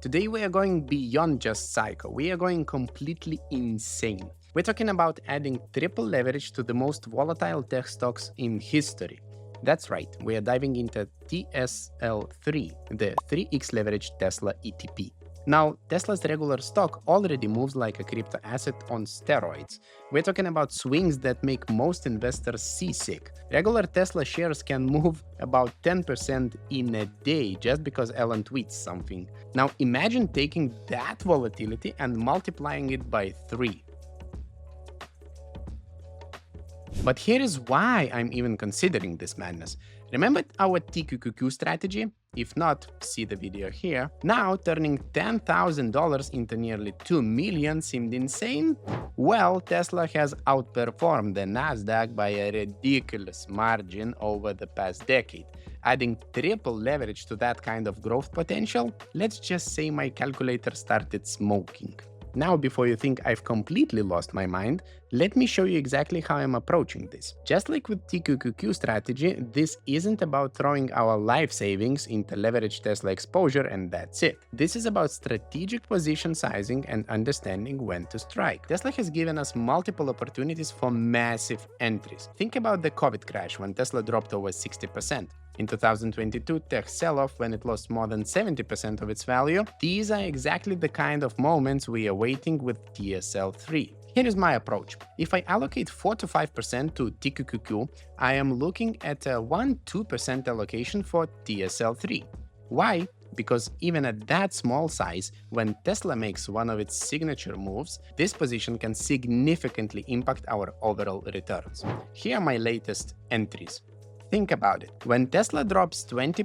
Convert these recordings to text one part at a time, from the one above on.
Today we are going beyond just psycho, we are going completely insane. We're talking about adding triple leverage to the most volatile tech stocks in history. That's right, we are diving into TSL3, the 3x leveraged Tesla ETP. Now, Tesla's regular stock already moves like a crypto asset on steroids. We're talking about swings that make most investors seasick. Regular Tesla shares can move about 10% in a day just because Elon tweets something. Now, imagine taking that volatility and multiplying it by 3. But here is why I'm even considering this madness. Remember our TQQQ strategy? If not, see the video here. Now, turning $10,000 into nearly $2 million seemed insane? Well, Tesla has outperformed the Nasdaq by a ridiculous margin over the past decade. Adding triple leverage to that kind of growth potential? Let's just say my calculator started smoking. Now, before you think I've completely lost my mind, let me show you exactly how I'm approaching this. Just like with TQQQ strategy, this isn't about throwing our life savings into leveraged Tesla exposure and that's it. This is about strategic position sizing and understanding when to strike. Tesla has given us multiple opportunities for massive entries. Think about the COVID crash when Tesla dropped over 60%. In 2022 tech sell-off when it lost more than 70% of its value. These are exactly the kind of moments we are waiting with TSL3. Here is my approach. If I allocate 4 to 5% to TQQQ, I am looking at a 1-2% allocation for TSL3. Why? Because even at that small size, when Tesla makes one of its signature moves, this position can significantly impact our overall returns. Here are my latest entries. Think about it. When Tesla drops 20%,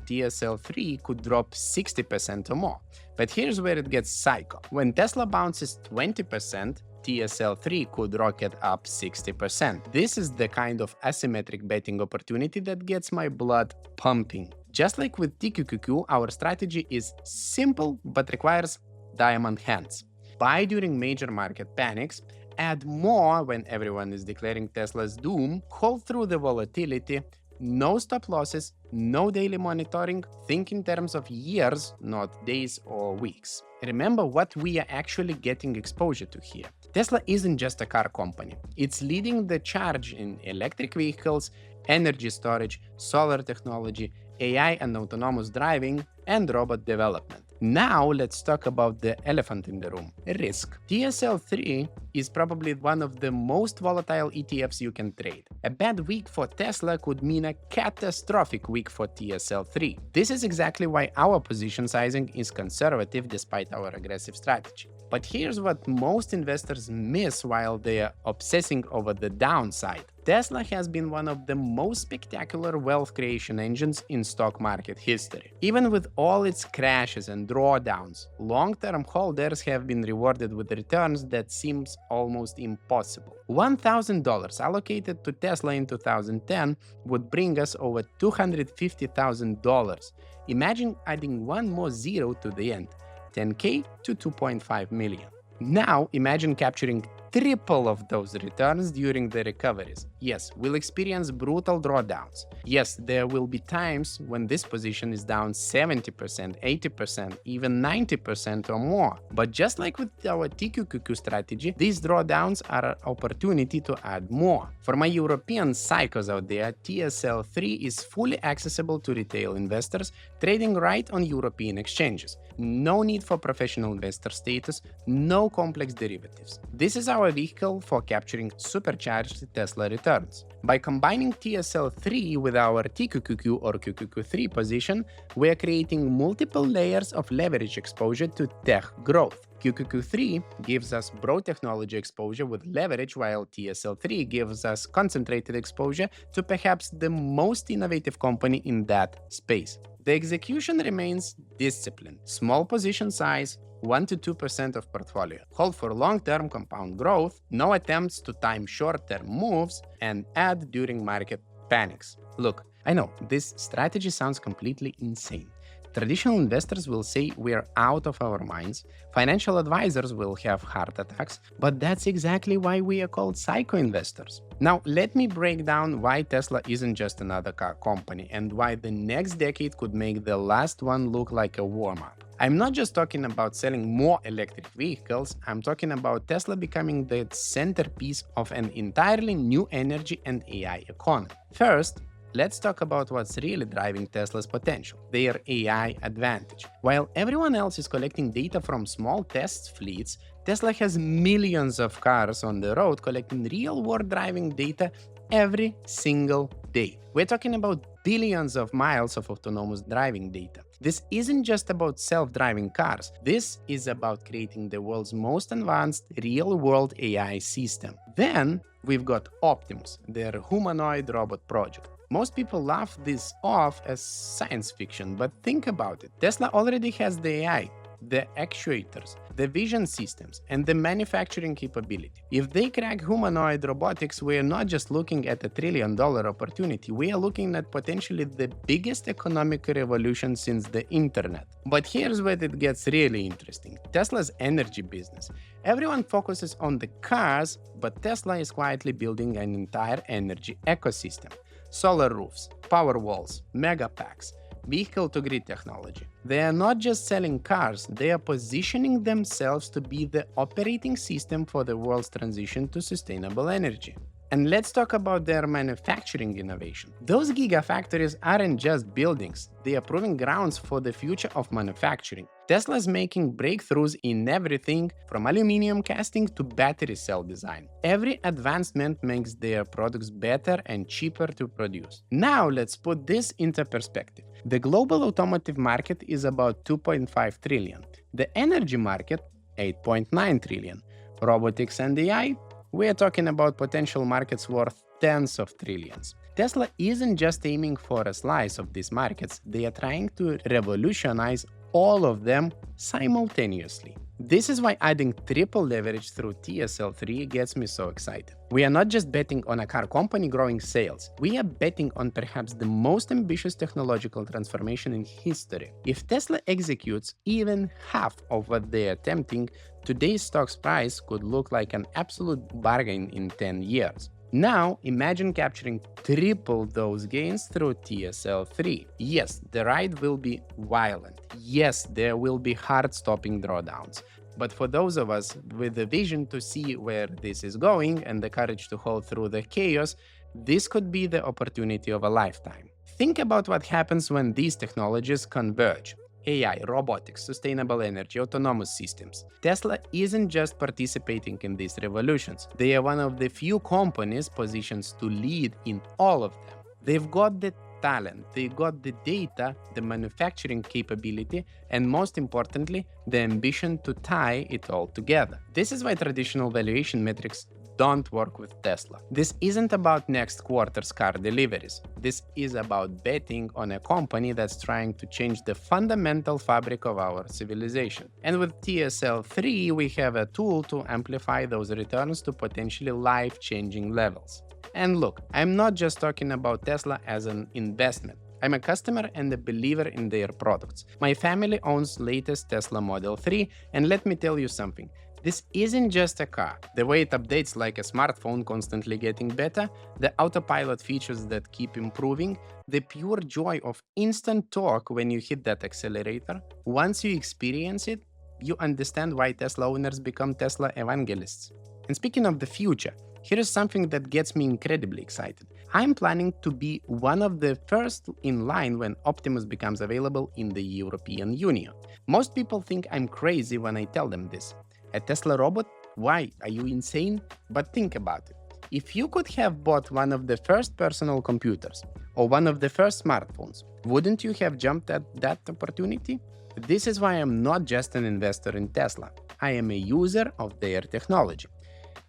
TSL3 could drop 60% or more. But here's where it gets psycho. When Tesla bounces 20%, TSL3 could rocket up 60%. This is the kind of asymmetric betting opportunity that gets my blood pumping. Just like with TQQQ, our strategy is simple but requires diamond hands. Buy during major market panics, add more when everyone is declaring Tesla's doom, hold through the volatility, no stop losses, no daily monitoring, think in terms of years, not days or weeks. Remember what we are actually getting exposure to here. Tesla isn't just a car company. It's leading the charge in electric vehicles, energy storage, solar technology, AI and autonomous driving, and robot development. Now let's talk about the elephant in the room, risk. TSL3 is probably one of the most volatile ETFs you can trade. A bad week for Tesla could mean a catastrophic week for TSL3. This is exactly why our position sizing is conservative despite our aggressive strategy. But here's what most investors miss while they are obsessing over the downside. Tesla has been one of the most spectacular wealth creation engines in stock market history. Even with all its crashes and drawdowns, long-term holders have been rewarded with returns that seems almost impossible. $1,000 allocated to Tesla in 2010 would bring us over $250,000. Imagine adding one more zero to the end. 10K to 2.5 million. Now imagine capturing triple of those returns during the recoveries. Yes, we'll experience brutal drawdowns. Yes, there will be times when this position is down 70%, 80%, even 90% or more. But just like with our TQQQ strategy, these drawdowns are an opportunity to add more. For my European psychos out there, TSL3 is fully accessible to retail investors trading right on European exchanges. No need for professional investor status, no complex derivatives. This is our vehicle for capturing supercharged Tesla returns. By combining TSL3 with our TQQQ or QQQ3 position, we are creating multiple layers of leverage exposure to tech growth. QQQ3 gives us broad technology exposure with leverage, while TSL3 gives us concentrated exposure to perhaps the most innovative company in that space. The execution remains disciplined. Small position size, 1 to 2% of portfolio. Hold for long-term compound growth, no attempts to time short-term moves, and add during market panics. Look, I know this strategy sounds completely insane. Traditional investors will say we're out of our minds, financial advisors will have heart attacks, but that's exactly why we are called psycho investors. Now, let me break down why Tesla isn't just another car company and why the next decade could make the last one look like a warm-up. I'm not just talking about selling more electric vehicles, I'm talking about Tesla becoming the centerpiece of an entirely new energy and AI economy. First, let's talk about what's really driving Tesla's potential, their AI advantage. While everyone else is collecting data from small test fleets, Tesla has millions of cars on the road collecting real-world driving data every single day. We're talking about billions of miles of autonomous driving data. This isn't just about self-driving cars. This is about creating the world's most advanced real-world AI system. Then we've got Optimus, their humanoid robot project. Most people laugh this off as science fiction, but think about it. Tesla already has the AI, the actuators, the vision systems, and the manufacturing capability. If they crack humanoid robotics, we are not just looking at a $1 trillion opportunity, we are looking at potentially the biggest economic revolution since the internet. But here's where it gets really interesting. Tesla's energy business. Everyone focuses on the cars, but Tesla is quietly building an entire energy ecosystem. Solar roofs, power walls, megapacks, vehicle-to-grid technology. They are not just selling cars, they are positioning themselves to be the operating system for the world's transition to sustainable energy. And let's talk about their manufacturing innovation. Those gigafactories aren't just buildings, they are proving grounds for the future of manufacturing. Tesla is making breakthroughs in everything from aluminum casting to battery cell design. Every advancement makes their products better and cheaper to produce. Now let's put this into perspective. The global automotive market is about 2.5 trillion. The energy market, 8.9 trillion. Robotics and AI, we are talking about potential markets worth tens of trillions. Tesla isn't just aiming for a slice of these markets, they are trying to revolutionize all of them simultaneously. This is why adding triple leverage through TSL3 gets me so excited. We are not just betting on a car company growing sales, we are betting on perhaps the most ambitious technological transformation in history. If Tesla executes even half of what they are attempting, today's stock's price could look like an absolute bargain in 10 years. Now, imagine capturing triple those gains through TSL3. Yes, the ride will be violent. Yes, there will be heart-stopping drawdowns. But for those of us with the vision to see where this is going and the courage to hold through the chaos, this could be the opportunity of a lifetime. Think about what happens when these technologies converge. AI, robotics, sustainable energy, autonomous systems. Tesla isn't just participating in these revolutions. They are one of the few companies positioned to lead in all of them. They've got the talent, they've got the data, the manufacturing capability, and most importantly, the ambition to tie it all together. This is why traditional valuation metrics don't work with Tesla. This isn't about next quarter's car deliveries. This is about betting on a company that's trying to change the fundamental fabric of our civilization. And with TSL3, we have a tool to amplify those returns to potentially life-changing levels. And look, I'm not just talking about Tesla as an investment. I'm a customer and a believer in their products. My family owns latest Tesla Model 3, and let me tell you something. This isn't just a car. The way it updates like a smartphone, constantly getting better, the autopilot features that keep improving, the pure joy of instant torque when you hit that accelerator. Once you experience it, you understand why Tesla owners become Tesla evangelists. And speaking of the future, here is something that gets me incredibly excited. I'm planning to be one of the first in line when Optimus becomes available in the European Union. Most people think I'm crazy when I tell them this. A Tesla robot? Why? Are you insane? But think about it. If you could have bought one of the first personal computers or one of the first smartphones, wouldn't you have jumped at that opportunity? This is why I'm not just an investor in Tesla. I am a user of their technology.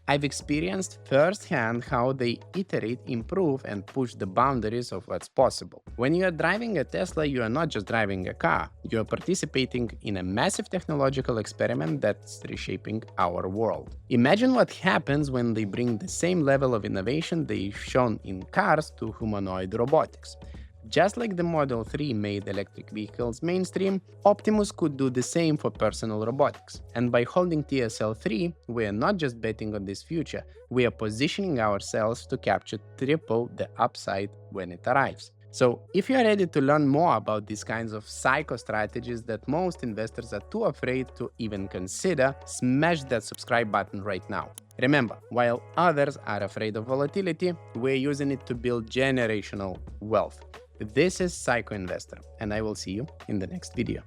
I've experienced firsthand how they iterate, improve, and push the boundaries of what's possible. When you are driving a Tesla, you are not just driving a car, you are participating in a massive technological experiment that's reshaping our world. Imagine what happens when they bring the same level of innovation they've shown in cars to humanoid robotics. Just like the Model 3 made electric vehicles mainstream, Optimus could do the same for personal robotics. And by holding TSL3, we are not just betting on this future, we are positioning ourselves to capture triple the upside when it arrives. So, if you are ready to learn more about these kinds of psycho strategies that most investors are too afraid to even consider, smash that subscribe button right now. Remember, while others are afraid of volatility, we're using it to build generational wealth. This is Psycho Investor, and I will see you in the next video.